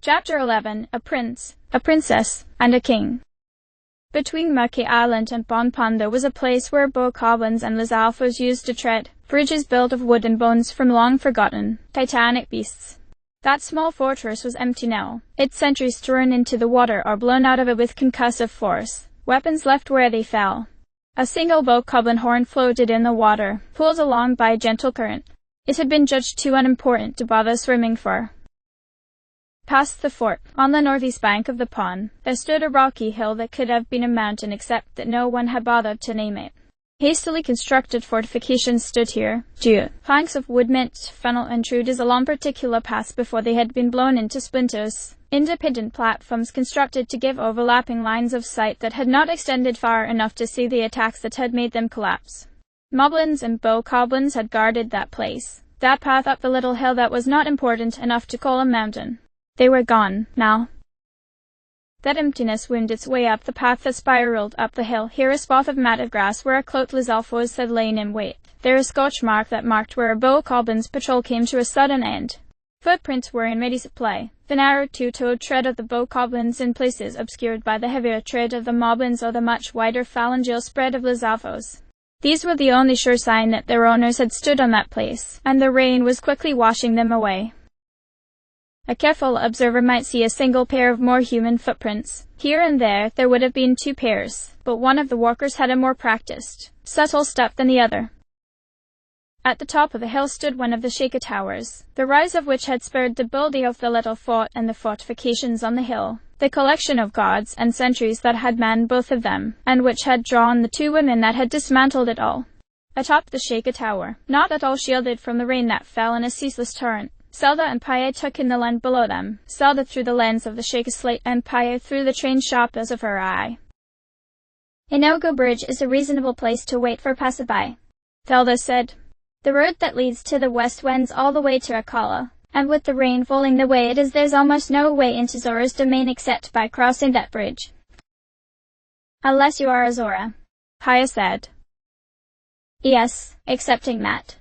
Chapter 11. A Prince, a Princess, and a King. Between Murky Island and Bonpon there was a place where bokoblins and lizalfos used to tread, bridges built of wood and bones from long-forgotten, titanic beasts. That small fortress was empty now, its sentries thrown into the water or blown out of it with concussive force, weapons left where they fell. A single bokoblin horn floated in the water, pulled along by a gentle current. It had been judged too unimportant to bother swimming for. Past the fort, on the northeast bank of the pond, there stood a rocky hill that could have been a mountain except that no one had bothered to name it. Hastily constructed fortifications stood here, planks of wood meant to funnel intruders along particular paths before they had been blown into splinters, independent platforms constructed to give overlapping lines of sight that had not extended far enough to see the attacks that had made them collapse. Moblins and bokoblins had guarded that place, that path up the little hill that was not important enough to call a mountain. They were gone, now. That emptiness wound its way up the path that spiraled up the hill, here a spot of matted grass where a cloaked lizalfos had lain in wait, there a scorch mark that marked where a bokoblin's patrol came to a sudden end. Footprints were in ready supply, the narrow two-toed tread of the bokoblins in places obscured by the heavier tread of the moblins or the much wider phalangeal spread of lizalfos. These were the only sure sign that their owners had stood on that place, and the rain was quickly washing them away. A careful observer might see a single pair of more human footprints. Here and there would have been two pairs, but one of the walkers had a more practiced, subtle step than the other. At the top of the hill stood one of the Shaker towers, the rise of which had spurred the building of the little fort and the fortifications on the hill, the collection of guards and sentries that had manned both of them, and which had drawn the two women that had dismantled it all. Atop the Shaker tower, not at all shielded from the rain that fell in a ceaseless torrent, Zelda and Paya took in the land below them, Zelda through the lens of the Shaker slate and Paya through the trained sharpness of her eye. Inogo Bridge is a reasonable place to wait for passerby, Zelda said. The road that leads to the west wends all the way to Akala, and with the rain falling the way it is there's almost no way into Zora's domain except by crossing that bridge. Unless you are a Zora, Paya said. Yes, excepting that.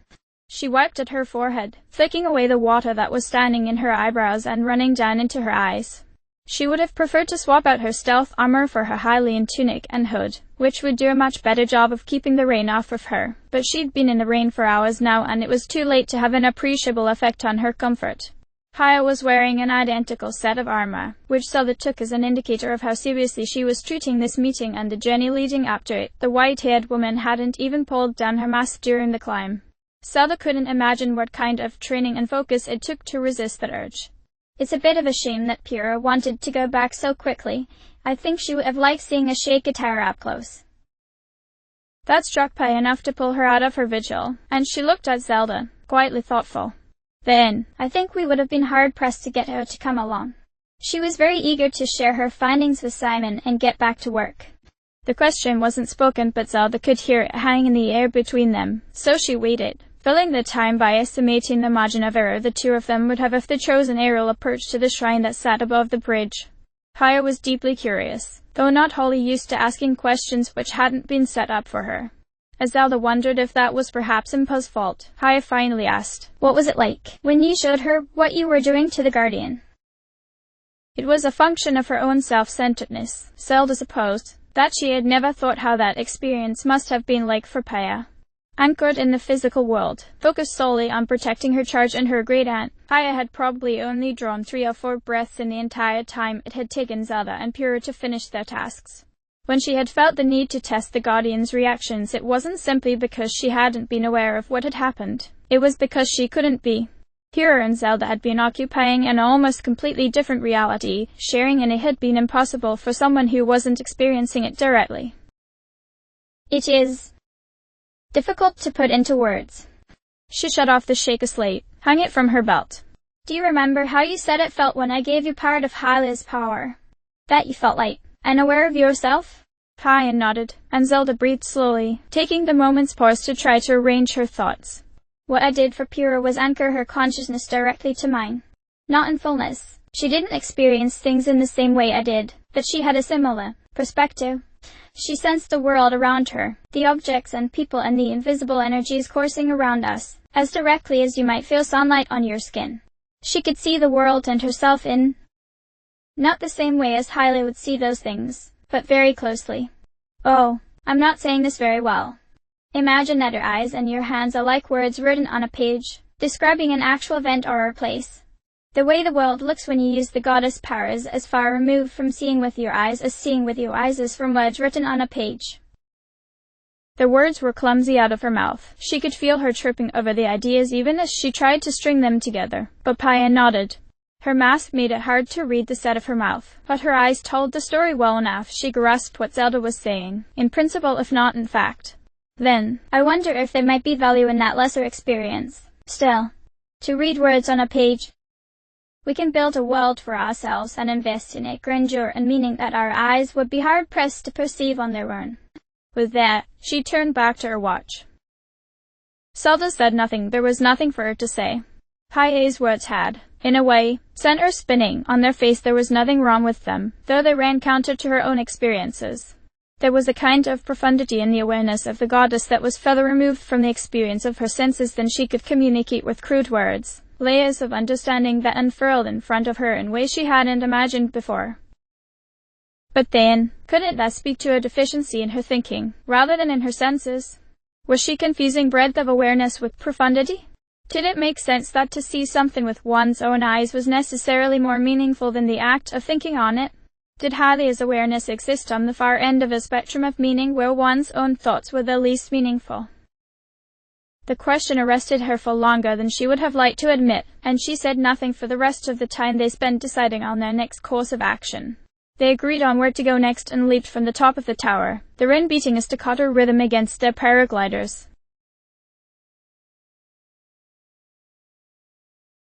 She wiped at her forehead, flicking away the water that was standing in her eyebrows and running down into her eyes. She would have preferred to swap out her stealth armor for her Hylian tunic and hood, which would do a much better job of keeping the rain off of her, but she'd been in the rain for hours now and it was too late to have an appreciable effect on her comfort. Paya was wearing an identical set of armor, which Zelda took as an indicator of how seriously she was treating this meeting and the journey leading up to it. The white-haired woman hadn't even pulled down her mask during the climb. Zelda couldn't imagine what kind of training and focus it took to resist that urge. It's a bit of a shame that Pyrrha wanted to go back so quickly. I think she would have liked seeing a Shaker tower up close. That struck Paya enough to pull her out of her vigil, and she looked at Zelda, quietly thoughtful. Then, I think we would have been hard-pressed to get her to come along. She was very eager to share her findings with Simon and get back to work. The question wasn't spoken, but Zelda could hear it hanging in the air between them, so she waited, filling the time by estimating the margin of error the two of them would have if the chosen aerial approached to the shrine that sat above the bridge. Paya was deeply curious, though not wholly used to asking questions which hadn't been set up for her. As Zelda wondered if that was perhaps Impa's fault, Paya finally asked, "What was it like when you showed her what you were doing to the Guardian?" It was a function of her own self-centeredness, Zelda supposed, that she had never thought how that experience must have been like for Paya. Anchored in the physical world, focused solely on protecting her charge and her great-aunt, Paya had probably only drawn 3 or 4 breaths in the entire time it had taken Zelda and Pyrrha to finish their tasks. When she had felt the need to test the Guardian's reactions, it wasn't simply because she hadn't been aware of what had happened. It was because she couldn't be. Pyrrha and Zelda had been occupying an almost completely different reality, sharing and it had been impossible for someone who wasn't experiencing it directly. It is difficult to put into words. She shut off the Shaker slate, hung it from her belt. Do you remember how you said it felt when I gave you part of Hylia's power? That you felt light and aware of yourself? Paya nodded, and Zelda breathed slowly, taking the moment's pause to try to arrange her thoughts. What I did for Pyrrha was anchor her consciousness directly to mine. Not in fullness. She didn't experience things in the same way I did, but she had a similar perspective. She sensed the world around her, the objects and people and the invisible energies coursing around us, as directly as you might feel sunlight on your skin. She could see the world and herself in Not the same way as Hailey would see those things, but very closely. Oh, I'm not saying this very well. Imagine that your eyes and your hands are like words written on a page, describing an actual event or a place. The way the world looks when you use the goddess power is as far removed from seeing with your eyes as seeing with your eyes is from words written on a page. The words were clumsy out of her mouth. She could feel her tripping over the ideas even as she tried to string them together, but Paya nodded. Her mask made it hard to read the set of her mouth, but her eyes told the story well enough. She grasped what Zelda was saying, in principle if not in fact. Then, I wonder if there might be value in that lesser experience. Still, to read words on a page, we can build a world for ourselves and invest in it grandeur and meaning that our eyes would be hard-pressed to perceive on their own. With that, she turned back to her watch. Zelda said nothing. There was nothing for her to say. Paya's words had, in a way, sent her spinning. On their face there was nothing wrong with them, though they ran counter to her own experiences. There was a kind of profundity in the awareness of the goddess that was further removed from the experience of her senses than she could communicate with crude words, layers of understanding that unfurled in front of her in ways she hadn't imagined before. But then, couldn't that speak to a deficiency in her thinking, rather than in her senses? Was she confusing breadth of awareness with profundity? Did it make sense that to see something with one's own eyes was necessarily more meaningful than the act of thinking on it? Did Hailey's awareness exist on the far end of a spectrum of meaning where one's own thoughts were the least meaningful? The question arrested her for longer than she would have liked to admit, and she said nothing for the rest of the time they spent deciding on their next course of action. They agreed on where to go next and leaped from the top of the tower, the rain beating a staccato rhythm against their paragliders.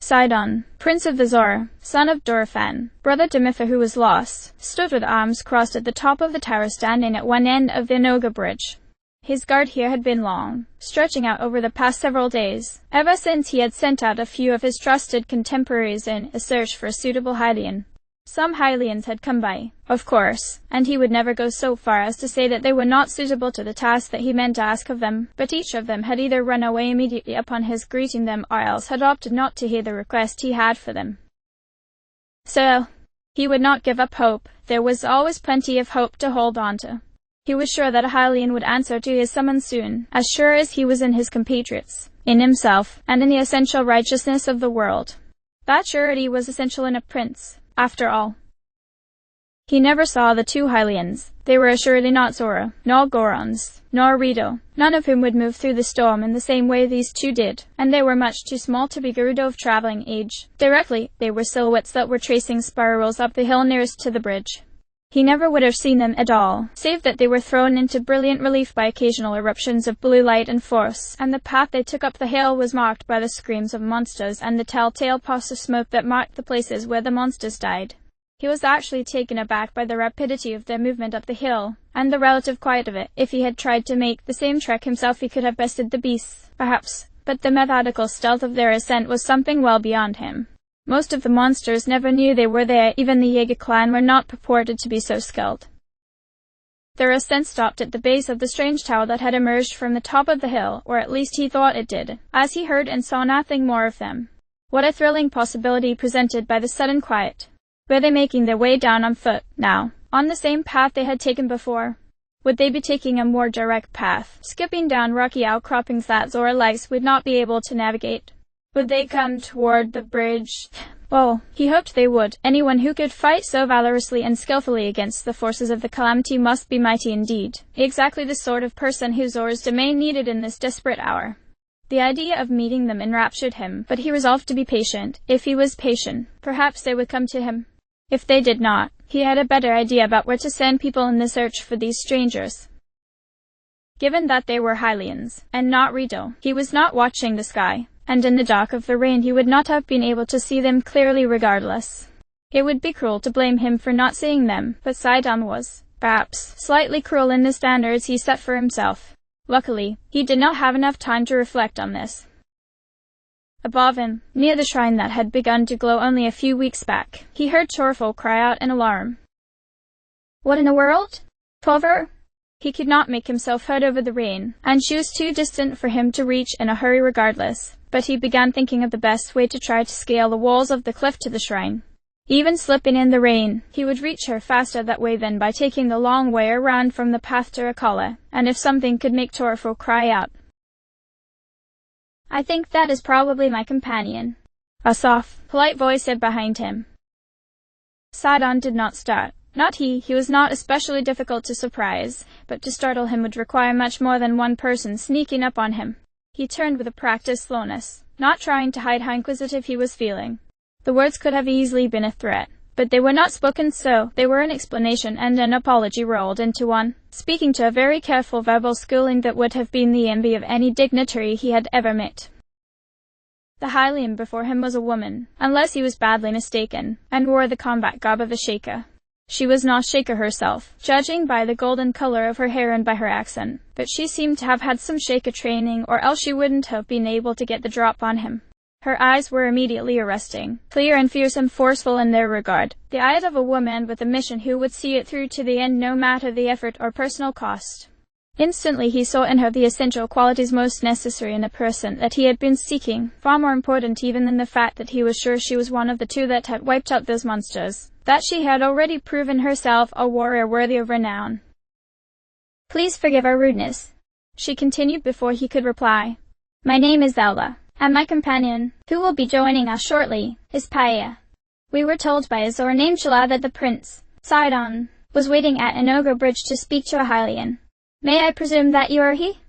Sidon, Prince of the Zora, son of Dorephan, brother to Mifa who was lost, stood with arms crossed at the top of the tower standing at one end of the Noga bridge. His guard here had been long, stretching out over the past several days, ever since he had sent out a few of his trusted contemporaries in a search for a suitable Hylian. Some Hylians had come by, of course, and he would never go so far as to say that they were not suitable to the task that he meant to ask of them, but each of them had either run away immediately upon his greeting them or else had opted not to hear the request he had for them. So, he would not give up hope. There was always plenty of hope to hold on to. He was sure that a Hylian would answer to his summons soon, as sure as he was in his compatriots, in himself, and in the essential righteousness of the world. That surety was essential in a prince, after all. He never saw the two Hylians. They were assuredly not Zora, nor Gorons, nor Rito, none of whom would move through the storm in the same way these two did, and they were much too small to be Gerudo of traveling age. Directly, they were silhouettes that were tracing spirals up the hill nearest to the bridge. He never would have seen them at all, save that they were thrown into brilliant relief by occasional eruptions of blue light and force, and the path they took up the hill was marked by the screams of monsters and the telltale puffs of smoke that marked the places where the monsters died. He was actually taken aback by the rapidity of their movement up the hill, and the relative quiet of it. If he had tried to make the same trek himself he could have bested the beasts, perhaps, but the methodical stealth of their ascent was something well beyond him. Most of the monsters never knew they were there. Even the Jaeger clan were not purported to be so skilled. Their ascent stopped at the base of the strange tower that had emerged from the top of the hill, or at least he thought it did, as he heard and saw nothing more of them. What a thrilling possibility presented by the sudden quiet. Were they making their way down on foot, now, on the same path they had taken before? Would they be taking a more direct path, skipping down rocky outcroppings that Zora legs would not be able to navigate? Would they come toward the bridge? Well, he hoped they would. Anyone who could fight so valorously and skillfully against the forces of the calamity must be mighty indeed. Exactly the sort of person who Zora's domain needed in this desperate hour. The idea of meeting them enraptured him, but he resolved to be patient. If he was patient, perhaps they would come to him. If they did not, he had a better idea about where to send people in the search for these strangers. Given that they were Hylians, and not Rito, he was not watching the sky, and in the dark of the rain he would not have been able to see them clearly regardless. It would be cruel to blame him for not seeing them, but Sidon was, perhaps, slightly cruel in the standards he set for himself. Luckily, he did not have enough time to reflect on this. Above him, near the shrine that had begun to glow only a few weeks back, he heard Torfo cry out in alarm. "What in the world? Torver?" He could not make himself heard over the rain, and she was too distant for him to reach in a hurry regardless, but he began thinking of the best way to try to scale the walls of the cliff to the shrine. Even slipping in the rain, he would reach her faster that way than by taking the long way around from the path to Akala, and if something could make Torfo cry out. "I think that is probably my companion," a soft, polite voice said behind him. Sidon did not start. Not he was not especially difficult to surprise, but to startle him would require much more than one person sneaking up on him. He turned with a practiced slowness, not trying to hide how inquisitive he was feeling. The words could have easily been a threat, but they were not spoken so. They were an explanation and an apology rolled into one, speaking to a very careful verbal schooling that would have been the envy of any dignitary he had ever met. The Hylian before him was a woman, unless he was badly mistaken, and wore the combat garb of a Shaker. She was not Shaker herself, judging by the golden color of her hair and by her accent, but she seemed to have had some Shaker training, or else she wouldn't have been able to get the drop on him. Her eyes were immediately arresting, clear and fierce and forceful in their regard, the eyes of a woman with a mission who would see it through to the end no matter the effort or personal cost. Instantly he saw in her the essential qualities most necessary in a person that he had been seeking, far more important even than the fact that he was sure she was one of the two that had wiped out those monsters, that she had already proven herself a warrior worthy of renown. "Please forgive our rudeness," she continued before he could reply. "My name is Zelda, and my companion, who will be joining us shortly, is Paia. We were told by a Zora named Shala that the prince, Sidon, was waiting at an ogre bridge to speak to a Hylian. May I presume that you are he?"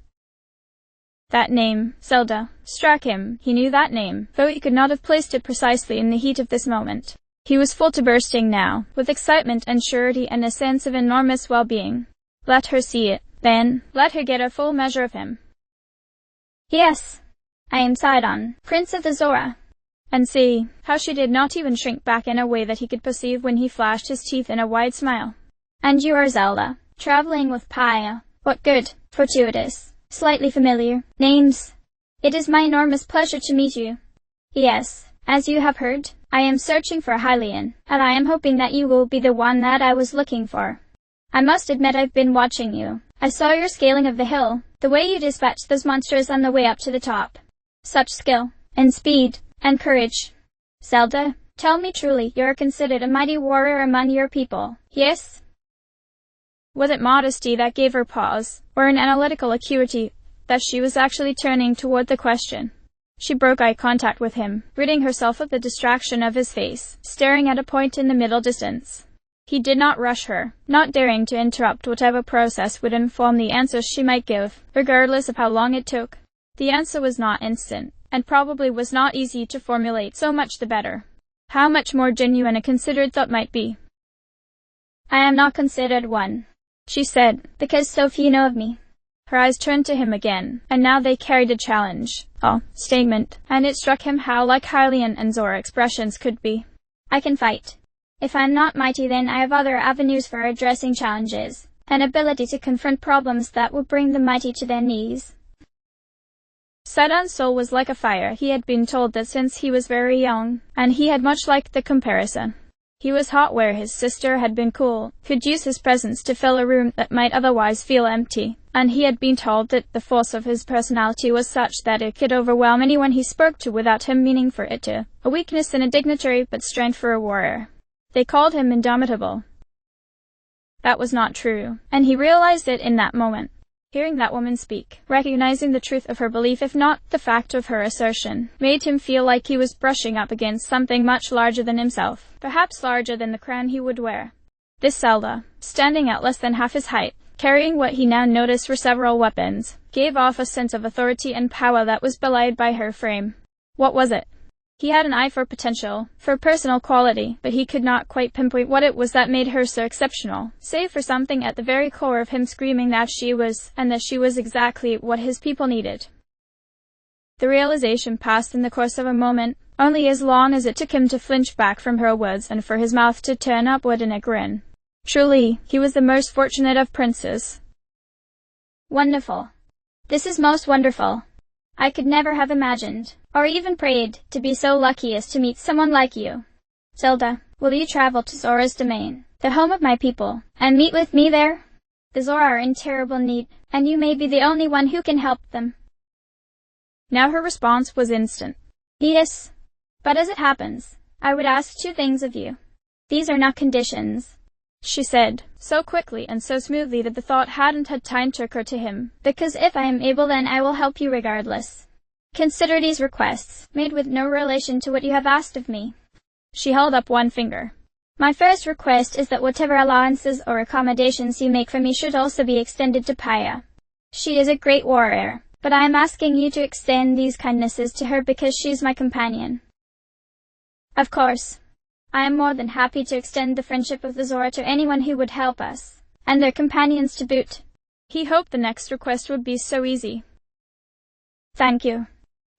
That name, Zelda, struck him. He knew that name, though he could not have placed it precisely in the heat of this moment. He was full to bursting now, with excitement and surety and a sense of enormous well-being. Let her see it, then, let her get a full measure of him. "Yes, I am Sidon, Prince of the Zora." And see, how she did not even shrink back in a way that he could perceive when he flashed his teeth in a wide smile. "And you are Zelda, traveling with Paia. What good, fortuitous, slightly familiar names. It is my enormous pleasure to meet you. Yes, as you have heard, I am searching for a Hylian, and I am hoping that you will be the one that I was looking for. I must admit I've been watching you. I saw your scaling of the hill, the way you dispatched those monsters on the way up to the top. Such skill, and speed, and courage. Zelda, tell me truly, you are considered a mighty warrior among your people, yes?" Was it modesty that gave her pause, or an analytical acuity that she was actually turning toward the question? She broke eye contact with him, ridding herself of the distraction of his face, staring at a point in the middle distance. He did not rush her, not daring to interrupt whatever process would inform the answers she might give, regardless of how long it took. The answer was not instant, and probably was not easy to formulate, so much the better. How much more genuine a considered thought might be. "I am not considered one," she said, "because so few know of me." Her eyes turned to him again, and now they carried a challenge, a statement, and it struck him how like Hylian and Zora expressions could be. "I can fight. If I am not mighty, then I have other avenues for addressing challenges, an ability to confront problems that will bring the mighty to their knees." Sidon's soul was like a fire. He had been told that since he was very young, and he had much liked the comparison. He was hot where his sister had been cool, could use his presence to fill a room that might otherwise feel empty, and he had been told that the force of his personality was such that it could overwhelm anyone he spoke to without him meaning for it to. A weakness in a dignitary, but strength for a warrior. They called him indomitable. That was not true, and he realized it in that moment. Hearing that woman speak, recognizing the truth of her belief if not the fact of her assertion, made him feel like he was brushing up against something much larger than himself, perhaps larger than the crown he would wear. This Zelda, standing at less than half his height, carrying what he now noticed were several weapons, gave off a sense of authority and power that was belied by her frame. What was it? He had an eye for potential, for personal quality, but he could not quite pinpoint what it was that made her so exceptional, save for something at the very core of him screaming that she was, and that she was exactly what his people needed. The realization passed in the course of a moment, only as long as it took him to flinch back from her words and for his mouth to turn upward in a grin. Truly, he was the most fortunate of princes. "Wonderful. This is most wonderful. I could never have imagined, or even prayed, to be so lucky as to meet someone like you. Zelda, will you travel to Zora's domain, the home of my people, and meet with me there? The Zora are in terrible need, and you may be the only one who can help them." Now her response was instant. "Yes. But as it happens, I would ask two things of you. These are not conditions, she said, so quickly and so smoothly that the thought hadn't had time to occur to him. Because if I am able, then I will help you regardless. Consider these requests, made with no relation to what you have asked of me. She held up one finger. My first request is that whatever allowances or accommodations you make for me should also be extended to Paya. She is a great warrior, but I am asking you to extend these kindnesses to her because she is my companion. Of course, I am more than happy to extend the friendship of the Zora to anyone who would help us, and their companions to boot. He hoped the next request would be so easy. Thank you.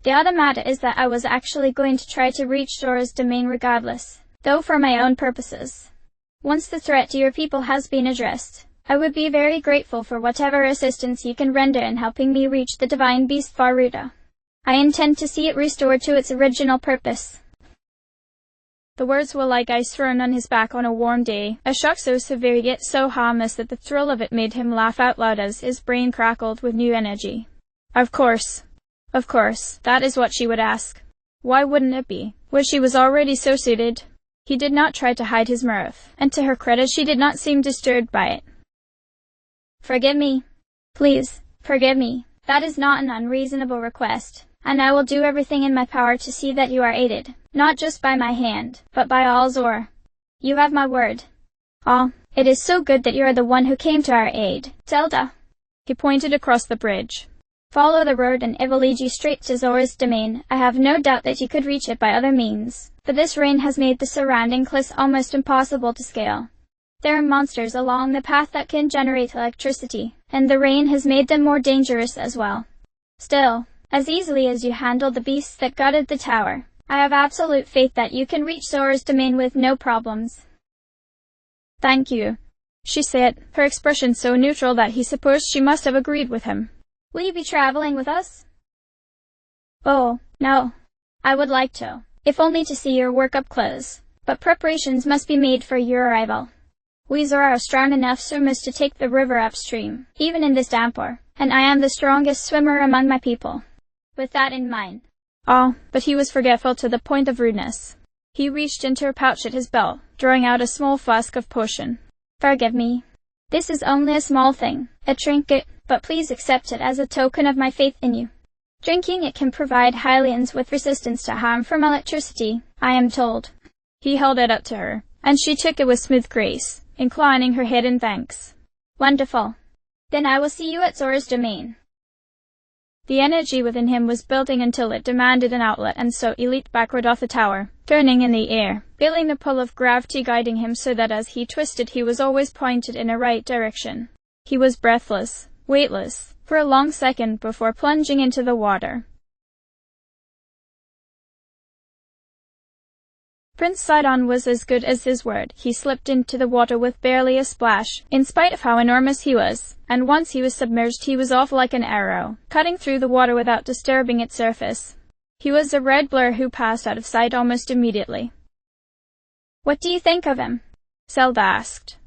The other matter is that I was actually going to try to reach Zora's domain regardless, though for my own purposes. Once the threat to your people has been addressed, I would be very grateful for whatever assistance you can render in helping me reach the divine beast Faruta. I intend to see it restored to its original purpose. The words were like ice thrown on his back on a warm day, a shock so severe yet so harmless that the thrill of it made him laugh out loud as his brain crackled with new energy. Of course, that is what she would ask. Why wouldn't it be? Well, she was already so suited. He did not try to hide his mirth, and to her credit she did not seem disturbed by it. Forgive me. Please, forgive me. That is not an unreasonable request, and I will do everything in my power to see that you are aided, not just by my hand, but by all Zora. You have my word. Ah, it is so good that you are the one who came to our aid, Zelda. He pointed across the bridge. Follow the road and it will lead you straight to Zora's domain. I have no doubt that you could reach it by other means, but this rain has made the surrounding cliffs almost impossible to scale. There are monsters along the path that can generate electricity, and the rain has made them more dangerous as well. Still, as easily as you handled the beasts that gutted the tower, I have absolute faith that you can reach Zora's domain with no problems. Thank you, she said, her expression so neutral that he supposed she must have agreed with him. Will you be traveling with us? Oh, no. I would like to, if only to see your work up close, but preparations must be made for your arrival. We Zora are strong enough swimmers to take the river upstream, even in this downpour, and I am the strongest swimmer among my people. With that in mind. Oh, but he was forgetful to the point of rudeness. He reached into a pouch at his belt, drawing out a small flask of potion. Forgive me. This is only a small thing, a trinket, but please accept it as a token of my faith in you. Drinking it can provide Hylians with resistance to harm from electricity, I am told. He held it up to her, and she took it with smooth grace, inclining her head in thanks. Wonderful. Then I will see you at Zora's domain. The energy within him was building until it demanded an outlet, and so he leaped backward off the tower, turning in the air, feeling the pull of gravity guiding him so that as he twisted he was always pointed in a right direction. He was breathless, weightless, for a long second before plunging into the water. Prince Sidon was as good as his word. He slipped into the water with barely a splash, in spite of how enormous he was, and once he was submerged he was off like an arrow, cutting through the water without disturbing its surface. He was a red blur who passed out of sight almost immediately. What do you think of him? Zelda asked.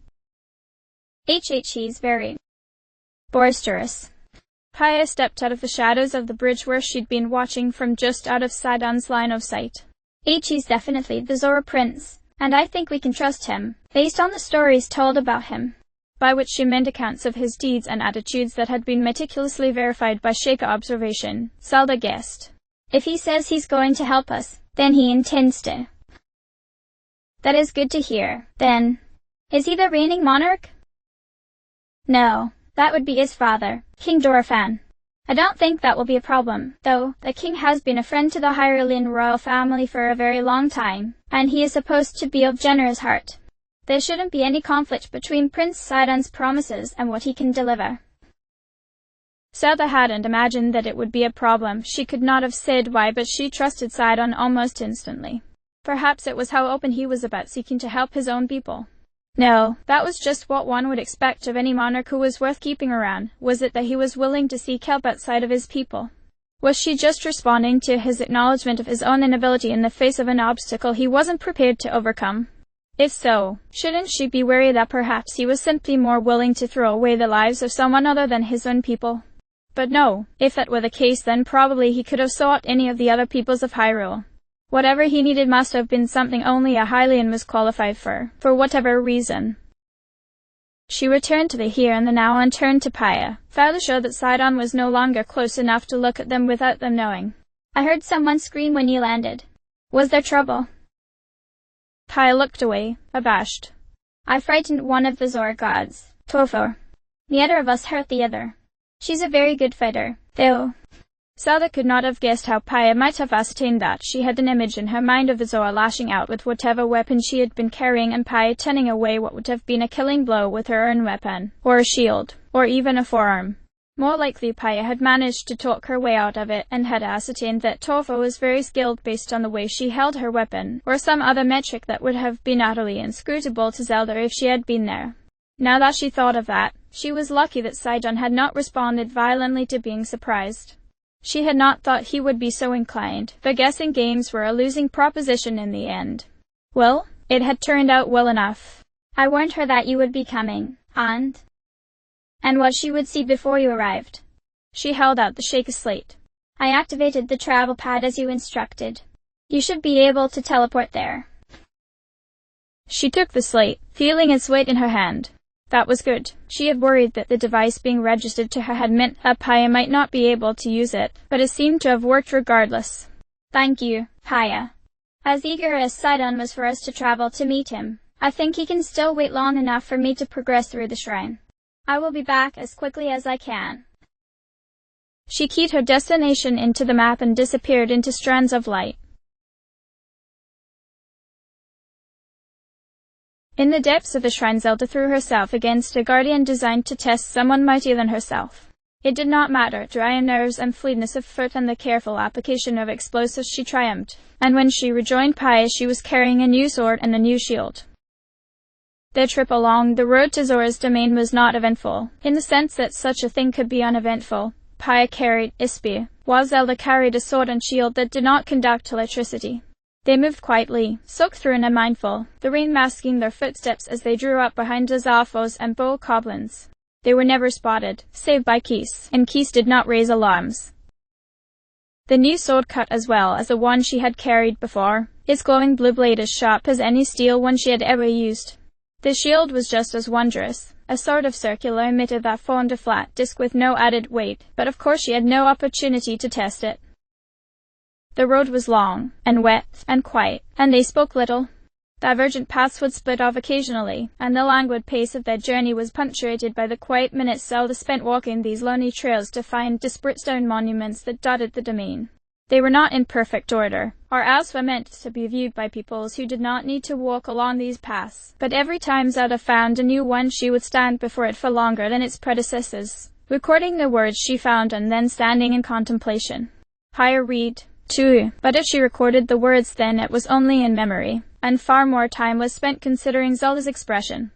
He's very boisterous. Paya stepped out of the shadows of the bridge where she'd been watching from just out of Sidon's line of sight. He's definitely the Zora Prince, and I think we can trust him, based on the stories told about him. By which she meant accounts of his deeds and attitudes that had been meticulously verified by Sheikah observation, Zelda guessed. If he says he's going to help us, then he intends to. That is good to hear. Then, is he the reigning monarch? No, that would be his father, King Dorephan. I don't think that will be a problem, though. The king has been a friend to the Hylian royal family for a very long time, and he is supposed to be of generous heart. There shouldn't be any conflict between Prince Sidon's promises and what he can deliver. Zelda hadn't imagined that it would be a problem. She could not have said why, but she trusted Sidon almost instantly. Perhaps it was how open he was about seeking to help his own people. No, that was just what one would expect of any monarch who was worth keeping around. Was it that he was willing to seek help outside of his people? Was she just responding to his acknowledgement of his own inability in the face of an obstacle he wasn't prepared to overcome? If so, shouldn't she be wary that perhaps he was simply more willing to throw away the lives of someone other than his own people? But no, if that were the case, then probably he could have sought any of the other peoples of Hyrule. Whatever he needed must have been something only a Hylian was qualified for whatever reason. She returned to the here and the now and turned to Paya, fairly sure that Sidon was no longer close enough to look at them without them knowing. I heard someone scream when you landed. Was there trouble? Paya looked away, abashed. I frightened one of the Zor gods, Topher. Neither of us hurt the other. She's a very good fighter, though. Zelda could not have guessed how Paya might have ascertained that. She had an image in her mind of the Zor lashing out with whatever weapon she had been carrying and Paya turning away what would have been a killing blow with her own weapon, or a shield, or even a forearm. More likely Paya had managed to talk her way out of it and had ascertained that Topher was very skilled based on the way she held her weapon, or some other metric that would have been utterly inscrutable to Zelda if she had been there. Now that she thought of that, she was lucky that Sidon had not responded violently to being surprised. She had not thought he would be so inclined, but guessing games were a losing proposition in the end. Well, it had turned out well enough. I warned her that you would be coming, and what she would see before you arrived. She held out the Sheikah slate. I activated the travel pad as you instructed. You should be able to teleport there. She took the slate, feeling its weight in her hand. That was good. She had worried that the device being registered to her had meant that Paya might not be able to use it, but it seemed to have worked regardless. Thank you, Paya. As eager as Sidon was for us to travel to meet him, I think he can still wait long enough for me to progress through the shrine. I will be back as quickly as I can. She keyed her destination into the map and disappeared into strands of light. In the depths of the shrine, Zelda threw herself against a guardian designed to test someone mightier than herself. It did not matter, dry nerves and fleetness of foot and the careful application of explosives, she triumphed, and when she rejoined Paya she was carrying a new sword and a new shield. Their trip along the road to Zora's domain was not eventful, in the sense that such a thing could be uneventful. Paya carried a spear, while Zelda carried a sword and shield that did not conduct electricity. They moved quietly, soaked through and unmindful, the rain masking their footsteps as they drew up behind the Zalfos and bokoblins. They were never spotted, save by Keese, and Keese did not raise alarms. The new sword cut as well as the one she had carried before, its glowing blue blade as sharp as any steel one she had ever used. The shield was just as wondrous, a sort of circular emitter that formed a flat disc with no added weight, but of course she had no opportunity to test it. The road was long, and wet, and quiet, and they spoke little. Divergent paths would split off occasionally, and the languid pace of their journey was punctuated by the quiet minutes Zelda spent walking these lonely trails to find disparate stone monuments that dotted the domain. They were not in perfect order, or else were meant to be viewed by peoples who did not need to walk along these paths, but every time Zelda found a new one she would stand before it for longer than its predecessors, recording the words she found and then standing in contemplation. Paya read, too, but if she recorded the words then it was only in memory, and far more time was spent considering Zelda's expression.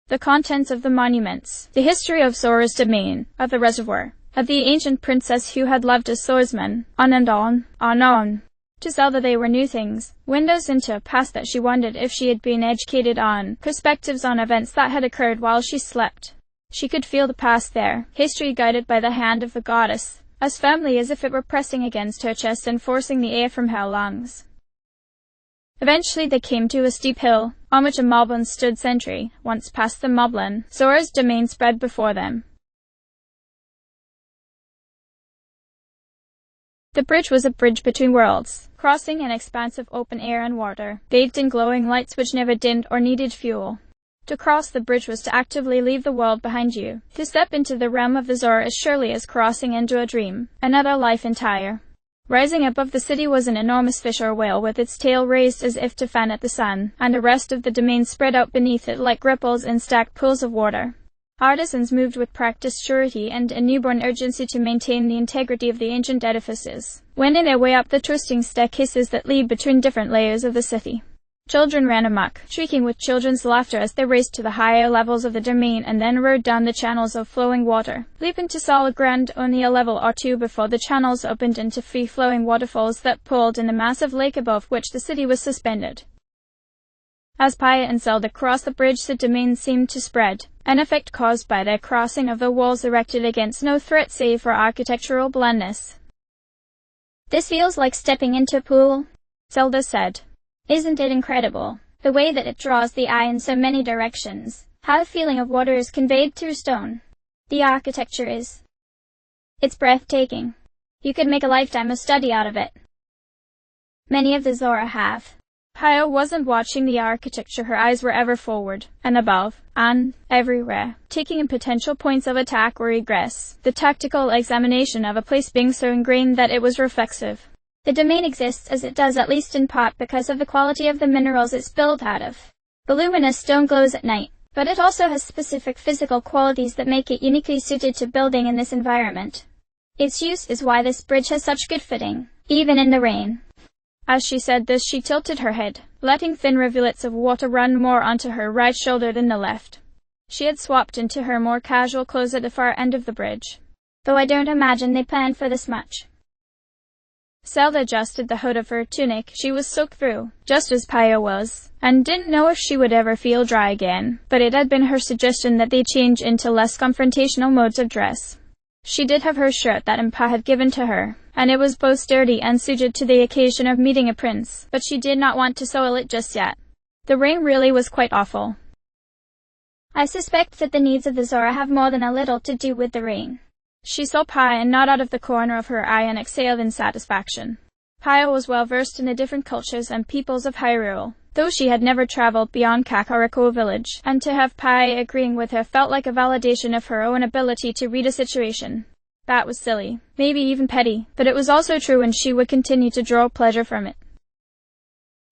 The contents of the monuments, the history of Zora's domain, of the reservoir, of the ancient princess who had loved a swordsman, on and on, on. To Zelda they were new things, windows into a past that she wondered if she had been educated on, perspectives on events that had occurred while she slept. She could feel the past there, history guided by the hand of the goddess, as firmly as if it were pressing against her chest and forcing the air from her lungs. Eventually they came to a steep hill, on which a moblin stood sentry. Once past the moblin, Zora's domain spread before them. The bridge was a bridge between worlds, crossing an expanse of open air and water, bathed in glowing lights which never dimmed or needed fuel. To cross the bridge was to actively leave the world behind you. To step into the realm of the Zora as surely as crossing into a dream, another life entire. Rising above the city was an enormous fish or whale with its tail raised as if to fan at the sun, and the rest of the domain spread out beneath it like ripples in stacked pools of water. Artisans moved with practiced surety and a newborn urgency to maintain the integrity of the ancient edifices, wending their way up the twisting staircases that lead between different layers of the city. Children ran amok, shrieking with children's laughter as they raced to the higher levels of the domain and then rode down the channels of flowing water, leaping to solid ground only a level or two before the channels opened into free-flowing waterfalls that pooled in the massive lake above which the city was suspended. As Paya and Zelda crossed the bridge the domain seemed to spread, an effect caused by their crossing of the walls erected against no threat save for architectural blandness. This feels like stepping into a pool, Zelda said. Isn't it incredible, the way that it draws the eye in so many directions, how a feeling of water is conveyed through stone. The architecture is. It's breathtaking. You could make a lifetime of study out of it. Many of the Zora have. Paya wasn't watching the architecture, her eyes were ever forward, and above, and everywhere, taking in potential points of attack or egress, the tactical examination of a place being so ingrained that it was reflexive. The domain exists as it does at least in part because of the quality of the minerals it's built out of. The luminous stone glows at night, but it also has specific physical qualities that make it uniquely suited to building in this environment. Its use is why this bridge has such good footing, even in the rain. As she said this, she tilted her head, letting thin rivulets of water run more onto her right shoulder than the left. She had swapped into her more casual clothes at the far end of the bridge. Though I don't imagine they planned for this much. Zelda adjusted the hood of her tunic. She was soaked through, just as Paya was, and didn't know if she would ever feel dry again, but it had been her suggestion that they change into less confrontational modes of dress. She did have her shirt that Impa had given to her, and it was both sturdy and suited to the occasion of meeting a prince, but she did not want to soil it just yet. The rain really was quite awful. I suspect that the needs of the Zora have more than a little to do with the rain. She saw Paya nod out of the corner of her eye and exhaled in satisfaction. Paya was well versed in the different cultures and peoples of Hyrule, though she had never traveled beyond Kakariko village, and to have Paya agreeing with her felt like a validation of her own ability to read a situation. That was silly, maybe even petty, but it was also true, and she would continue to draw pleasure from it.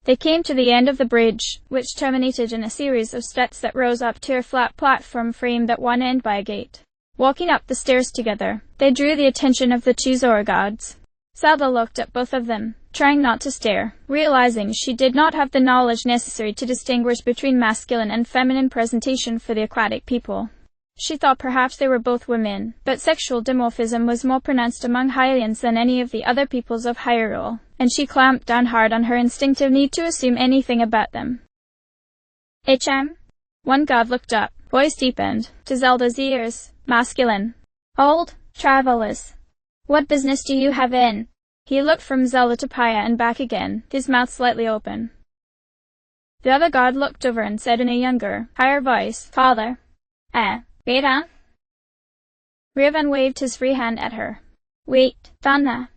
They came to the end of the bridge, which terminated in a series of steps that rose up to a flat platform framed at one end by a gate. Walking up the stairs together, they drew the attention of the two Zora guards. Zelda looked at both of them, trying not to stare, realizing she did not have the knowledge necessary to distinguish between masculine and feminine presentation for the aquatic people. She thought perhaps they were both women, but sexual dimorphism was more pronounced among Hylians than any of the other peoples of Hyrule, and she clamped down hard on her instinctive need to assume anything about them. HM? One guard looked up, voice deepened, to Zelda's ears, masculine. Old travelers. What business do you have in? He looked from Zelda to Paya and back again, his mouth slightly open. The other guard looked over and said in a younger, higher voice, Father. Beta? Raven waved his free hand at her. Wait, Dana.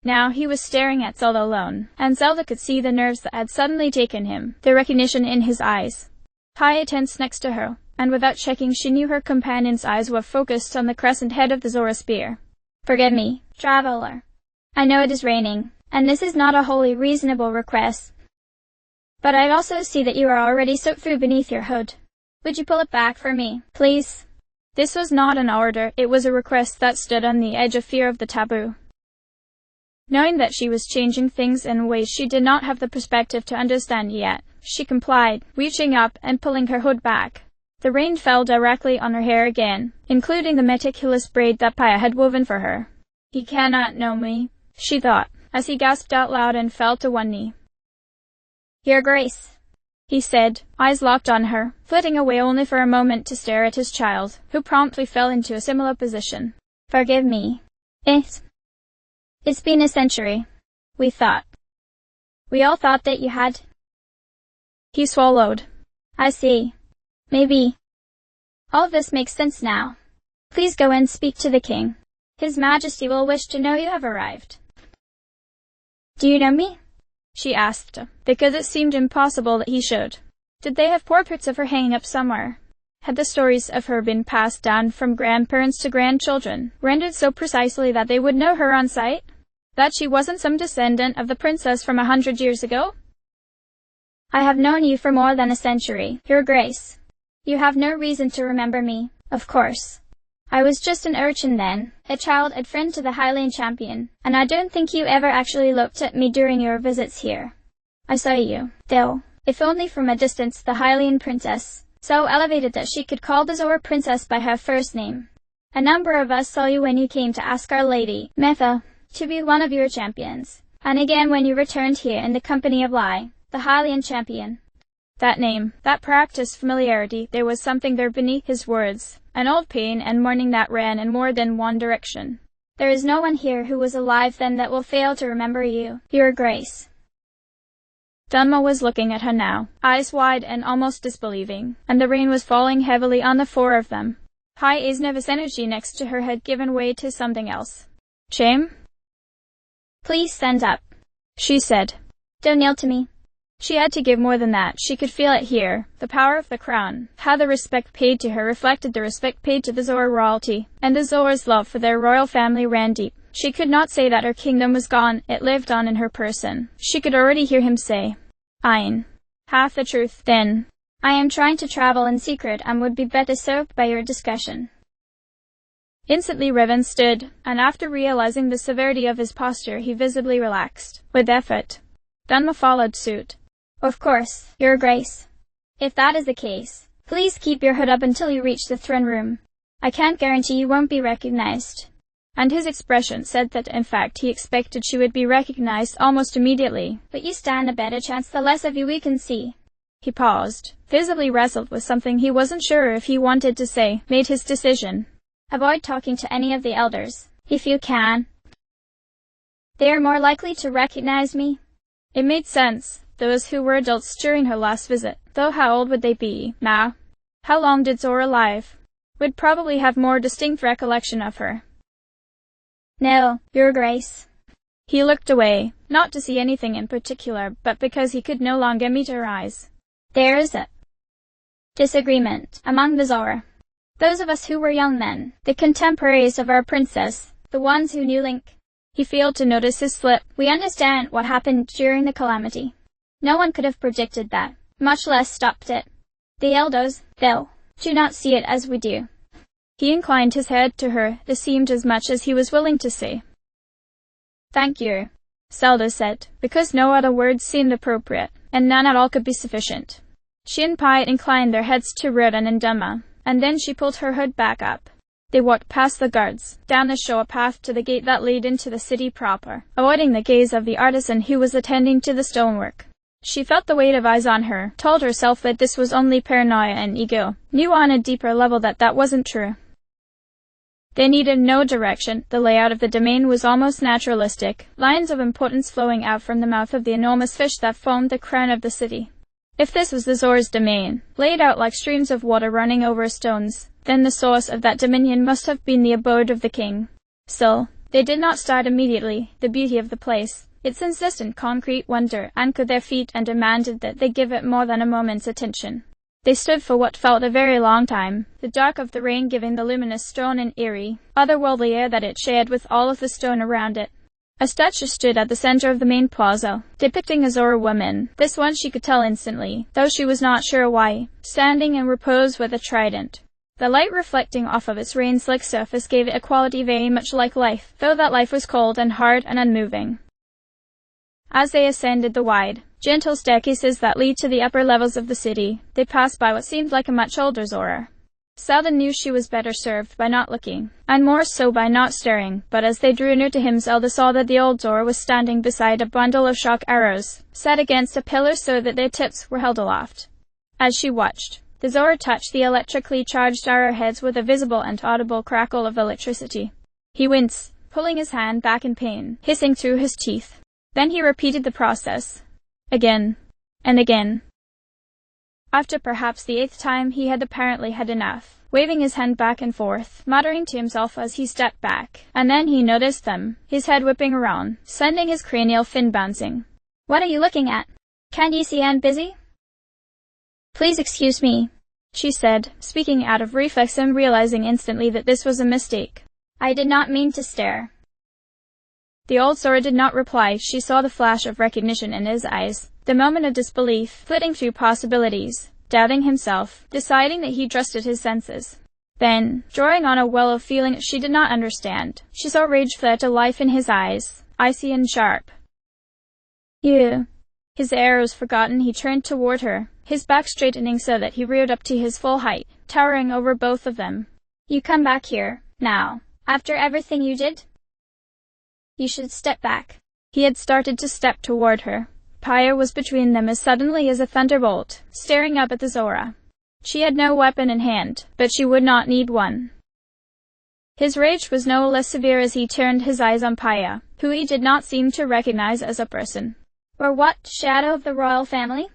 Now he was staring at Zelda alone, and Zelda could see the nerves that had suddenly taken him, the recognition in his eyes. Paya tensed next to her, and without checking she knew her companion's eyes were focused on the crescent head of the Zora spear. Forgive me, traveler. I know it is raining, and this is not a wholly reasonable request. But I also see that you are already soaked through beneath your hood. Would you pull it back for me, please? This was not an order, it was a request that stood on the edge of fear of the taboo. Knowing that she was changing things in ways she did not have the perspective to understand yet, she complied, reaching up and pulling her hood back. The rain fell directly on her hair again, including the meticulous braid that Paya had woven for her. He cannot know me, she thought, as he gasped out loud and fell to one knee. Your Grace, he said, eyes locked on her, flitting away only for a moment to stare at his child, who promptly fell into a similar position. Forgive me. It's been a century. We all thought that you had. He swallowed. I see. Maybe. All of this makes sense now. Please go and speak to the king. His Majesty will wish to know you have arrived. Do you know me? She asked, because it seemed impossible that he should. Did they have portraits of her hanging up somewhere? Had the stories of her been passed down from grandparents to grandchildren, rendered so precisely that they would know her on sight? That she wasn't some descendant of the princess from 100 years ago? I have known you for more than a century, Your Grace. You have no reason to remember me, of course. I was just an urchin then, a child and friend to the Hylian champion, and I don't think you ever actually looked at me during your visits here. I saw you, though, if only from a distance, the Hylian princess, so elevated that she could call the Zora princess by her first name. A number of us saw you when you came to ask Our Lady, Metha, to be one of your champions, and again when you returned here in the company of Lai, the Hylian champion. That name, that practiced familiarity, there was something there beneath his words, an old pain and mourning that ran in more than one direction. There is no one here who was alive then that will fail to remember you, Your Grace. Dunma was looking at her now, eyes wide and almost disbelieving, and the rain was falling heavily on the four of them. High-A's nervous energy next to her had given way to something else. Shame? Please stand up, she said. Don't kneel to me. She had to give more than that. She could feel it here, the power of the crown, how the respect paid to her reflected the respect paid to the Zora royalty, and the Zora's love for their royal family ran deep. She could not say that her kingdom was gone, it lived on in her person. She could already hear him say, Ayn. Half the truth, then. I am trying to travel in secret and would be better served by your discretion. Instantly Revan stood, and after realizing the severity of his posture he visibly relaxed, with effort. Dunma followed suit. Of course, Your Grace. If that is the case, please keep your hood up until you reach the throne room. I can't guarantee you won't be recognized. And his expression said that in fact he expected she would be recognized almost immediately. But you stand a better chance the less of you we can see. He paused, visibly wrestled with something he wasn't sure if he wanted to say, made his decision. Avoid talking to any of the elders, if you can. They are more likely to recognize me. It made sense. Those who were adults during her last visit, though how old would they be, now? How long did Zora live? Would probably have more distinct recollection of her. No, Your Grace. He looked away, not to see anything in particular, but because he could no longer meet her eyes. There is a disagreement among the Zora. Those of us who were young then, the contemporaries of our princess, the ones who knew Link. He failed to notice his slip. We understand what happened during the calamity. No one could have predicted that, much less stopped it. The elders, though, do not see it as we do. He inclined his head to her. This seemed as much as he was willing to say. Thank you, Zelda said, because no other words seemed appropriate, and none at all could be sufficient. She and Pai inclined their heads to Rodan and Dunma, and then she pulled her hood back up. They walked past the guards, down the shore path to the gate that led into the city proper, avoiding the gaze of the artisan who was attending to the stonework. She felt the weight of eyes on her, told herself that this was only paranoia and ego, knew on a deeper level that that wasn't true. They needed no direction. The layout of the domain was almost naturalistic, lines of importance flowing out from the mouth of the enormous fish that formed the crown of the city. If this was the Zora's domain, laid out like streams of water running over stones, then the source of that dominion must have been the abode of the king. Still, they did not start immediately. The beauty of the place, its insistent concrete wonder, anchored their feet and demanded that they give it more than a moment's attention. They stood for what felt a very long time, the dark of the rain giving the luminous stone an eerie, otherworldly air that it shared with all of the stone around it. A statue stood at the center of the main plaza, depicting a Zora woman. This one she could tell instantly, though she was not sure why, standing in repose with a trident. The light reflecting off of its rain-slick surface gave it a quality very much like life, though that life was cold and hard and unmoving. As they ascended the wide, gentle staircases that lead to the upper levels of the city, they passed by what seemed like a much older Zora. Zelda knew she was better served by not looking, and more so by not staring, but as they drew near to him Zelda saw that the old Zora was standing beside a bundle of shock arrows, set against a pillar so that their tips were held aloft. As she watched, the Zora touched the electrically charged arrowheads with a visible and audible crackle of electricity. He winced, pulling his hand back in pain, hissing through his teeth. Then he repeated the process. Again. And again. After perhaps the 8th time he had apparently had enough, waving his hand back and forth, muttering to himself as he stepped back, and then he noticed them, his head whipping around, sending his cranial fin bouncing. What are you looking at? Can't you see I'm busy? Please excuse me, she said, speaking out of reflex and realizing instantly that this was a mistake. I did not mean to stare. The old Zora did not reply. She saw the flash of recognition in his eyes, the moment of disbelief, flitting through possibilities, doubting himself, deciding that he trusted his senses. Then, drawing on a well of feeling she did not understand, she saw rage flare to life in his eyes, icy and sharp. You. His arrows forgotten, he turned toward her, his back straightening so that he reared up to his full height, towering over both of them. You come back here, now, after everything you did? You should step back. He had started to step toward her. Pyre was between them as suddenly as a thunderbolt, staring up at the Zora. She had no weapon in hand, but she would not need one. His rage was no less severe as he turned his eyes on Paya, who he did not seem to recognize as a person. Or what, shadow of the royal family?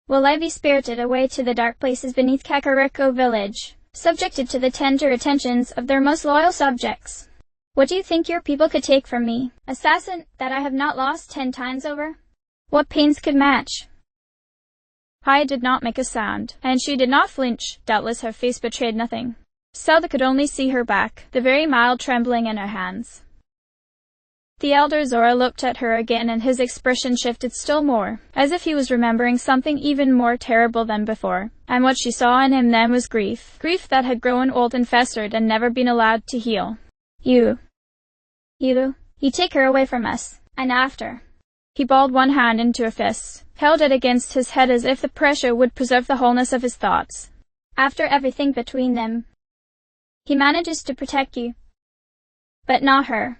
Will I be spirited away to the dark places beneath Kakariko village, subjected to the tender attentions of their most loyal subjects? What do you think your people could take from me, assassin that I have not lost 10 times over? What pains could match? Paya did not make a sound, and she did not flinch. Doubtless her face betrayed nothing. Zelda could only see her back, the very mild trembling in her hands. The elder Zora looked at her again, and his expression shifted still more, as if he was remembering something even more terrible than before, and what she saw in him then was grief that had grown old and festered and never been allowed to heal. You take her away from us, and after. He balled one hand into a fist, held it against his head as if the pressure would preserve the wholeness of his thoughts. After everything between them, he manages to protect you, but not her.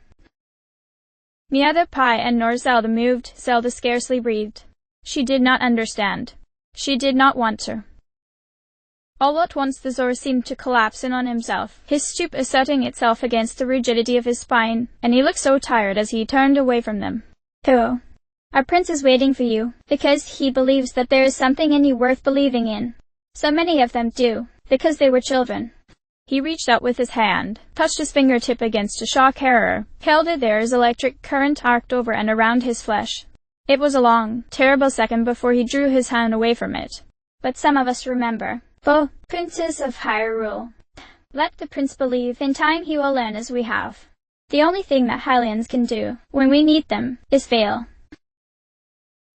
Neither Paya nor Zelda moved. Zelda scarcely breathed. She did not understand. She did not want to. All at once the Zora seemed to collapse in on himself, his stoop asserting itself against the rigidity of his spine, and he looked so tired as he turned away from them. Oh, our prince is waiting for you, because he believes that there is something in you worth believing in. So many of them do, because they were children. He reached out with his hand, touched his fingertip against a shock hair, held it there as electric current arced over and around his flesh. It was a long, terrible second before he drew his hand away from it. But some of us remember. Oh, Princess of Hyrule. Let the prince believe. In time he will learn as we have. The only thing that Hylians can do, when we need them, is fail.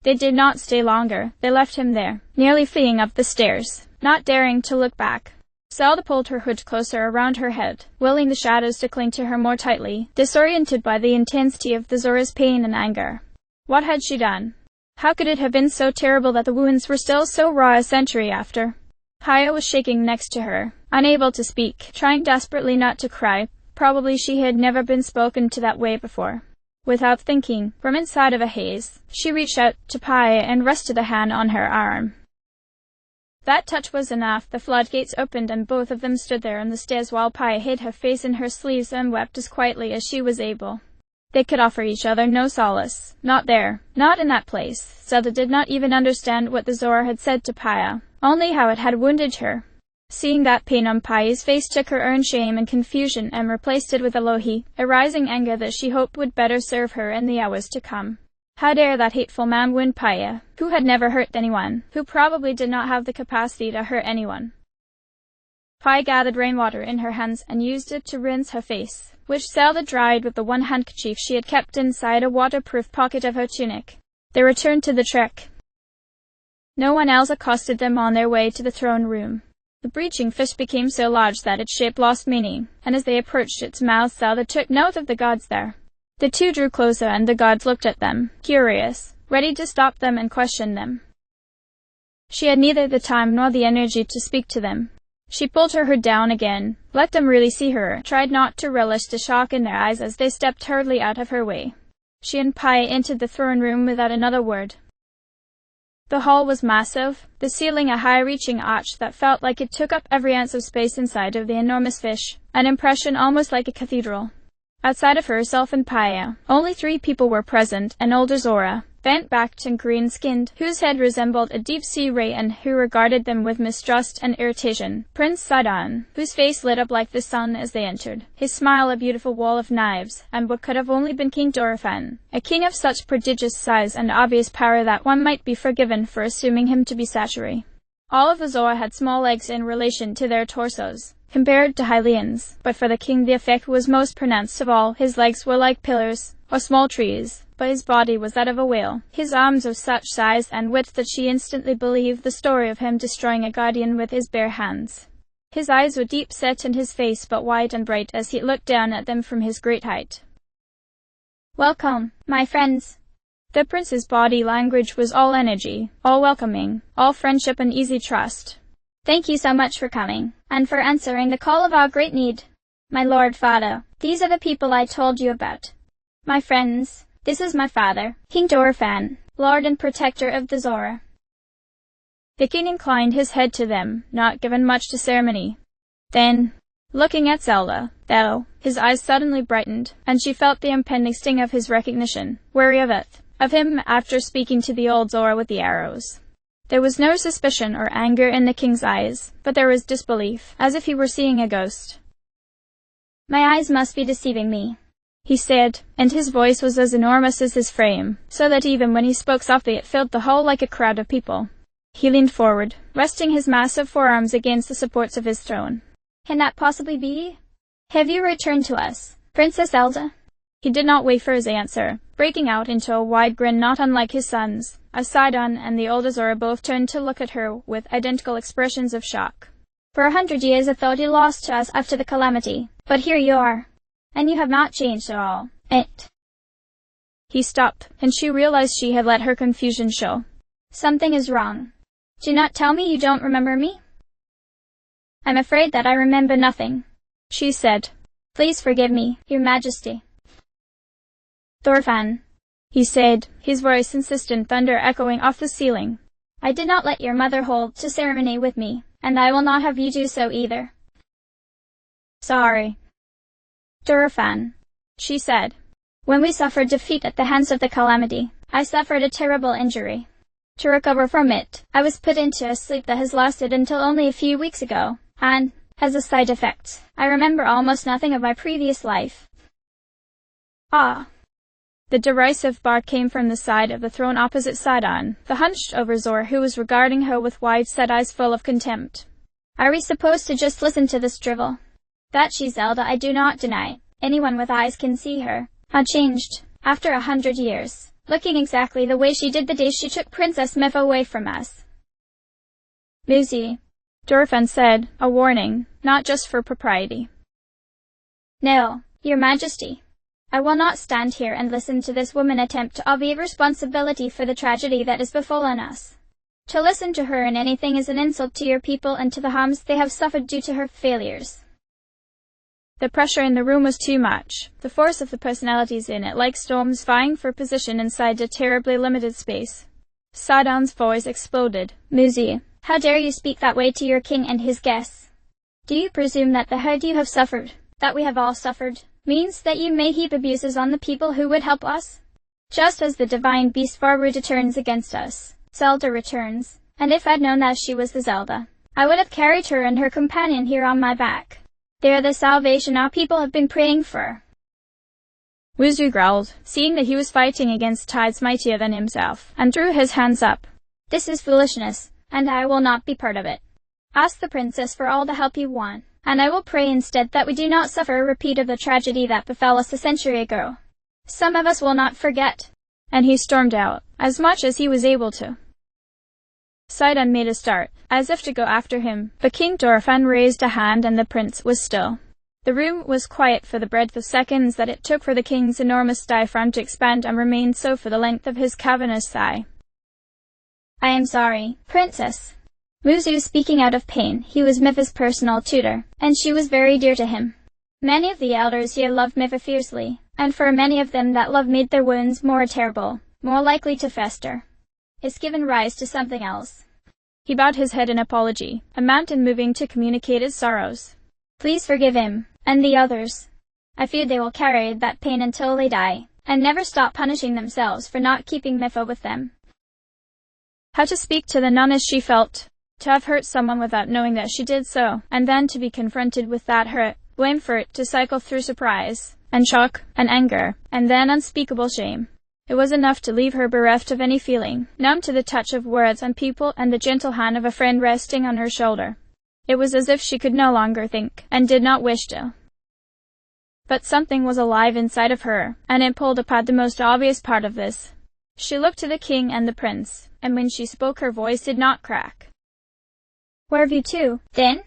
They did not stay longer. They left him there, nearly fleeing up the stairs, not daring to look back. Zelda pulled her hood closer around her head, willing the shadows to cling to her more tightly, disoriented by the intensity of the Zora's pain and anger. What had she done? How could it have been so terrible that the wounds were still so raw a century after? Paya was shaking next to her, unable to speak, trying desperately not to cry. Probably she had never been spoken to that way before. Without thinking, from inside of a haze, she reached out to Paya and rested a hand on her arm. That touch was enough. The floodgates opened and both of them stood there on the stairs while Paya hid her face in her sleeves and wept as quietly as she was able. They could offer each other no solace. Not there. Not in that place. Zelda did not even understand what the Zora had said to Paya, only how it had wounded her. Seeing that pain on Paya's face took her own shame and confusion and replaced it with alohi, a rising anger that she hoped would better serve her in the hours to come. How dare that hateful man wound Paya, who had never hurt anyone, who probably did not have the capacity to hurt anyone. Paya gathered rainwater in her hands and used it to rinse her face, which Zelda dried with the one handkerchief she had kept inside a waterproof pocket of her tunic. They returned to the trek. No one else accosted them on their way to the throne room. The breaching fish became so large that its shape lost meaning, and as they approached its mouth, Zelda took note of the gods there. The two drew closer and the gods looked at them, curious, ready to stop them and question them. She had neither the time nor the energy to speak to them. She pulled her hood down again, let them really see her, tried not to relish the shock in their eyes as they stepped hurriedly out of her way. She and Paya entered the throne room without another word. The hall was massive, the ceiling a high-reaching arch that felt like it took up every ounce of space inside of the enormous fish, an impression almost like a cathedral. Outside of herself and Paya, only 3 people were present: an older Zora, bent-backed and green-skinned, whose head resembled a deep-sea ray and who regarded them with mistrust and irritation; Prince Sidon, whose face lit up like the sun as they entered, his smile a beautiful wall of knives, and what could have only been King Dorephan, a king of such prodigious size and obvious power that one might be forgiven for assuming him to be Satchery. All of the Zora had small legs in relation to their torsos, compared to Hylians, but for the king the effect was most pronounced of all. His legs were like pillars, or small trees, but his body was that of a whale, his arms of such size and width that she instantly believed the story of him destroying a guardian with his bare hands. His eyes were deep set in his face but wide and bright as he looked down at them from his great height. "Welcome, my friends." The prince's body language was all energy, all welcoming, all friendship and easy trust. "Thank you so much for coming, and for answering the call of our great need. My lord father, these are the people I told you about. My friends, this is my father, King Dorephan, lord and protector of the Zora." The king inclined his head to them, not given much to ceremony. Then, looking at Zelda, though. His eyes suddenly brightened, and she felt the impending sting of his recognition, wary of him after speaking to the old Zora with the arrows. There was no suspicion or anger in the king's eyes, but there was disbelief, as if he were seeing a ghost. My eyes must be deceiving me, he said, and his voice was as enormous as his frame, so that even when he spoke softly it filled the hall like a crowd of people. He leaned forward, resting his massive forearms against the supports of his throne. Can that possibly be? Have you returned to us, Princess Zelda? He did not wait for his answer, breaking out into a wide grin not unlike his son's. As Sidon and the old Zora both turned to look at her with identical expressions of shock. For 100 years I thought you lost to us after the calamity, but here you are. And you have not changed at all. He stopped, and she realized she had let her confusion show. Something is wrong. Do not tell me you don't remember me. I'm afraid that I remember nothing, she said. Please forgive me, Your Majesty. Thorfinn, he said, his voice insistent thunder echoing off the ceiling. I did not let your mother hold to ceremony with me, and I will not have you do so either. Sorry, Thorfinn, she said. When we suffered defeat at the hands of the calamity, I suffered a terrible injury. To recover from it, I was put into a sleep that has lasted until only a few weeks ago, and, as a side effect, I remember almost nothing of my previous life. Ah! The derisive bark came from the side of the throne opposite Sidon, the hunched-over Zora who was regarding her with wide-set eyes full of contempt. Are we supposed to just listen to this drivel? That she's Zelda I do not deny. Anyone with eyes can see her, unchanged, after 100 years, looking exactly the way she did the day she took Princess Mipha away from us. Muzi, Thorfinn said, a warning, not just for propriety. No, Your Majesty. I will not stand here and listen to this woman attempt to obviate responsibility for the tragedy that has befallen us. To listen to her in anything is an insult to your people and to the harms they have suffered due to her failures. The pressure in the room was too much, the force of the personalities in it like storms vying for position inside a terribly limited space. Sidon's voice exploded. Muzi, how dare you speak that way to your king and his guests? Do you presume that the hurt you have suffered, that we have all suffered, means that you may heap abuses on the people who would help us? Just as the divine beast Faruda turns against us, Zelda returns, and if I'd known that she was the Zelda, I would have carried her and her companion here on my back. They are the salvation our people have been praying for. Wuzu growled, seeing that he was fighting against tides mightier than himself, and threw his hands up. This is foolishness, and I will not be part of it. Ask the princess for all the help you want, and I will pray instead that we do not suffer a repeat of the tragedy that befell us a century ago. Some of us will not forget. And he stormed out, as much as he was able to. Sidon made a start, as if to go after him, but King Thorfinn raised a hand and the prince was still. The room was quiet for the breadth of seconds that it took for the king's enormous diaphragm to expand and remained so for the length of his cavernous thigh. I am sorry, Princess. Muzu speaking out of pain. He was Mipha's personal tutor, and she was very dear to him. Many of the elders here loved Mipha fiercely, and for many of them that love made their wounds more terrible, more likely to fester. It's given rise to something else. He bowed his head in apology, a mountain moving to communicate his sorrows. Please forgive him, and the others. I fear they will carry that pain until they die, and never stop punishing themselves for not keeping Mipha with them. How to speak to the nun as she felt. To have hurt someone without knowing that she did so, and then to be confronted with that hurt, blame for it to cycle through surprise, and shock, and anger, and then unspeakable shame. It was enough to leave her bereft of any feeling, numb to the touch of words and people and the gentle hand of a friend resting on her shoulder. It was as if she could no longer think, and did not wish to. But something was alive inside of her, and it pulled apart the most obvious part of this. She looked to the king and the prince, and when she spoke her voice did not crack. Where have you to, then?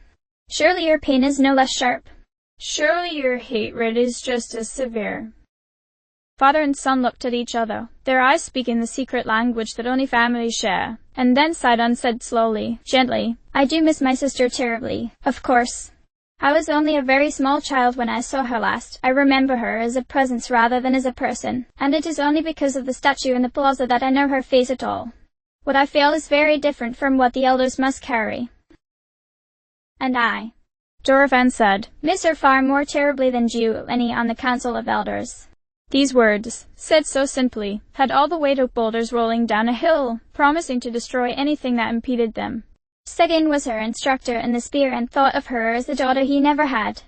Surely your pain is no less sharp. Surely your hatred is just as severe. Father and son looked at each other, their eyes speaking the secret language that only families share, and then Sidon said slowly, gently, I do miss my sister terribly, of course. I was only a very small child when I saw her last. I remember her as a presence rather than as a person, and it is only because of the statue in the plaza that I know her face at all. What I feel is very different from what the elders must carry. And I, Dorovan said, miss her far more terribly than do any on the Council of Elders. These words, said so simply, had all the weight of boulders rolling down a hill, promising to destroy anything that impeded them. Seguin was her instructor in the spear and thought of her as the daughter he never had.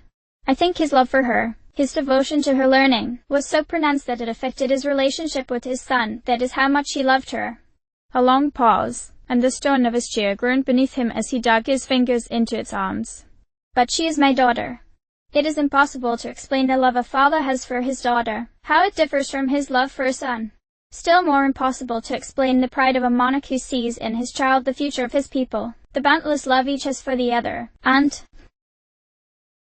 I think his love for her, his devotion to her learning, was so pronounced that it affected his relationship with his son, that is how much he loved her. A long pause, and the stone of his chair groaned beneath him as he dug his fingers into its arms. But she is my daughter. It is impossible to explain the love a father has for his daughter, how it differs from his love for a son. Still more impossible to explain the pride of a monarch who sees in his child the future of his people, the boundless love each has for the other, and...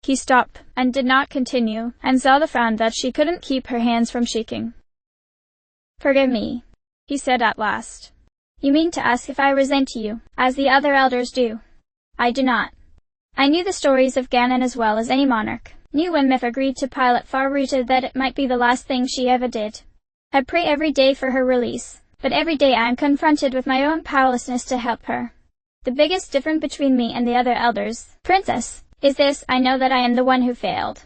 He stopped, and did not continue, and Zelda found that she couldn't keep her hands from shaking. Forgive me, he said at last. You mean to ask if I resent you, as the other elders do? I do not. I knew the stories of Ganon as well as any monarch, knew when Myth agreed to pilot Far-Ruta that it might be the last thing she ever did. I pray every day for her release, but every day I am confronted with my own powerlessness to help her. The biggest difference between me and the other elders, Princess, is this: I know that I am the one who failed.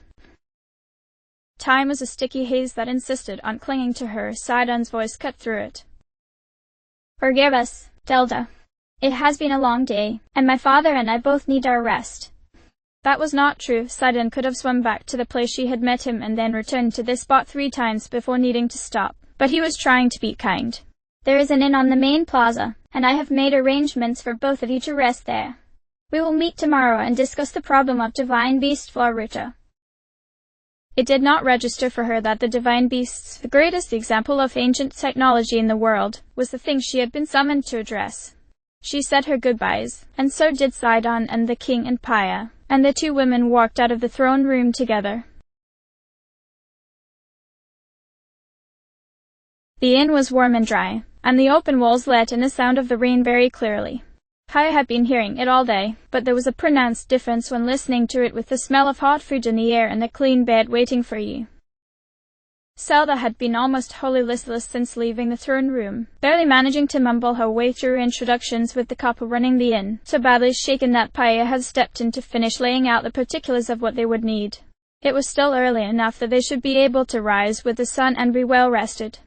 Time was a sticky haze that insisted on clinging to her. Sidon's voice cut through it. Forgive us, Zelda. It has been a long day, and my father and I both need our rest. That was not true. Sidon could have swum back to the place she had met him and then returned to this spot 3 times before needing to stop, but he was trying to be kind. There is an inn on the main plaza, and I have made arrangements for both of you to rest there. We will meet tomorrow and discuss the problem of Divine Beast Far-Ruta. It did not register for her that the Divine Beasts, the greatest example of ancient technology in the world, was the thing she had been summoned to address. She said her goodbyes, and so did Sidon and the king and Paya, and the 2 women walked out of the throne room together. The inn was warm and dry, and the open walls let in the sound of the rain very clearly. Paya had been hearing it all day, but there was a pronounced difference when listening to it with the smell of hot food in the air and the clean bed waiting for you. Zelda had been almost wholly listless since leaving the throne room, barely managing to mumble her way through introductions with the couple running the inn, so badly shaken that Paya had stepped in to finish laying out the particulars of what they would need. It was still early enough that they should be able to rise with the sun and be well rested.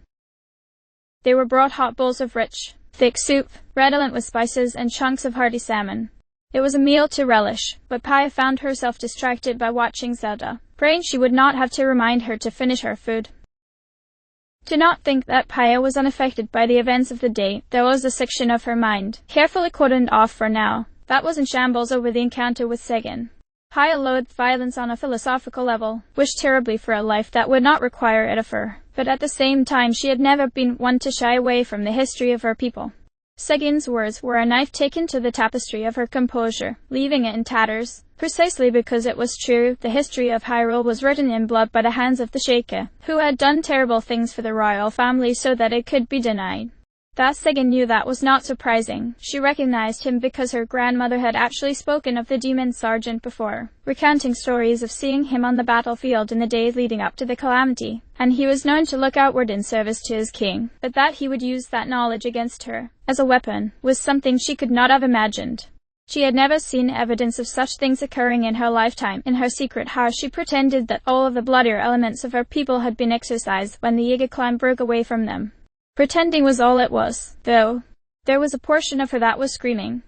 They were brought hot bowls of rich, thick soup, redolent with spices and chunks of hearty salmon. It was a meal to relish, but Paya found herself distracted by watching Zelda, praying she would not have to remind her to finish her food. Do not think that Paya was unaffected by the events of the day. There was a section of her mind, carefully cordoned off for now, that was in shambles over the encounter with Seguin. Paya loathed violence on a philosophical level, wished terribly for a life that would not require it of her, but at the same time she had never been one to shy away from the history of her people. Seguin's words were a knife taken to the tapestry of her composure, leaving it in tatters. Precisely because it was true, the history of Hyrule was written in blood by the hands of the Sheikah, who had done terrible things for the royal family so that it could be denied. Thus Seguin knew that was not surprising. She recognized him because her grandmother had actually spoken of the demon sergeant before, recounting stories of seeing him on the battlefield in the days leading up to the calamity, and he was known to look outward in service to his king, but that he would use that knowledge against her, as a weapon, was something she could not have imagined. She had never seen evidence of such things occurring in her lifetime. In her secret house she pretended that all of the bloodier elements of her people had been exorcised when the Yiga clan broke away from them. Pretending was all it was, though. There was a portion of her that was screaming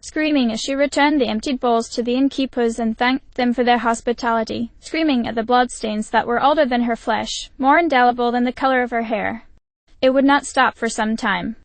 as she returned the emptied bowls to the innkeepers and thanked them for their hospitality, screaming at the bloodstains that were older than her flesh, more indelible than the color of her hair. It would not stop for some time.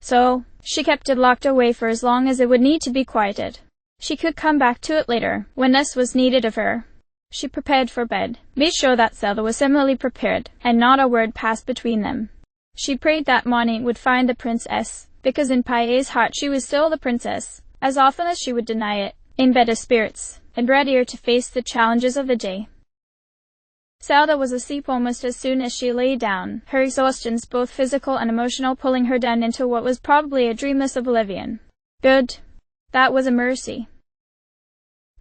So, she kept it locked away for as long as it would need to be quieted. She could come back to it later, when less was needed of her. She prepared for bed, made sure that Zelda was similarly prepared, and not a word passed between them. She prayed that morning would find the princess, because in Paya's heart she was still the princess, as often as she would deny it, in better spirits, and readier to face the challenges of the day. Zelda was asleep almost as soon as she lay down, her exhaustions both physical and emotional pulling her down into what was probably a dreamless oblivion. Good. That was a mercy.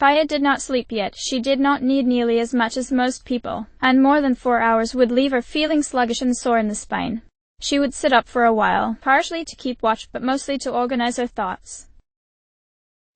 Paya did not sleep yet. She did not need nearly as much as most people, and more than 4 hours would leave her feeling sluggish and sore in the spine. She would sit up for a while, partially to keep watch but mostly to organize her thoughts.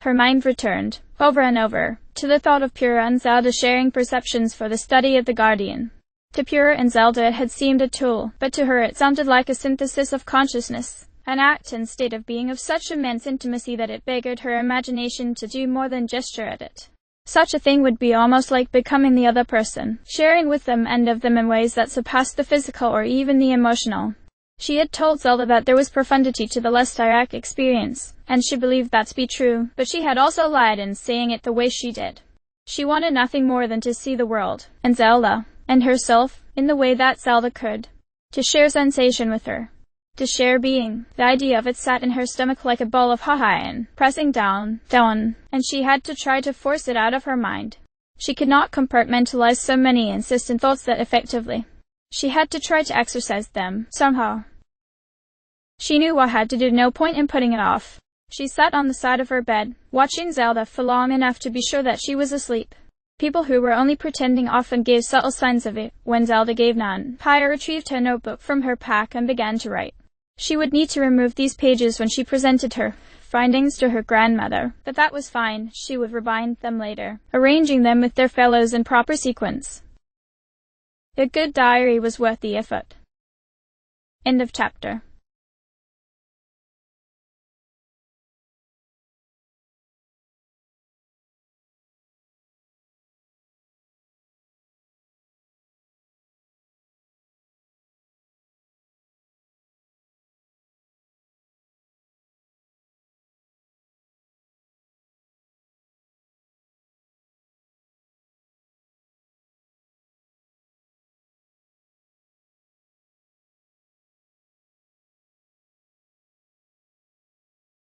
Her mind returned, over and over, to the thought of Pura and Zelda sharing perceptions for the study of the Guardian. To Pura and Zelda it had seemed a tool, but to her it sounded like a synthesis of consciousness, an act and state of being of such immense intimacy that it beggared her imagination to do more than gesture at it. Such a thing would be almost like becoming the other person, sharing with them and of them in ways that surpassed the physical or even the emotional. She had told Zelda that there was profundity to the less direct experience, and she believed that to be true, but she had also lied in saying it the way she did. She wanted nothing more than to see the world, and Zelda, and herself, in the way that Zelda could. To share sensation with her. To share being. The idea of it sat in her stomach like a ball of hot iron, pressing down, and she had to try to force it out of her mind. She could not compartmentalize so many insistent thoughts that effectively. She had to try to exercise them, somehow. She knew what had to do, no point in putting it off. She sat on the side of her bed, watching Zelda for long enough to be sure that she was asleep. People who were only pretending often gave subtle signs of it. When Zelda gave none, Pia retrieved her notebook from her pack and began to write. She would need to remove these pages when she presented her findings to her grandmother, but that was fine. She would rebind them later, arranging them with their fellows in proper sequence. A good diary was worth the effort. End of chapter.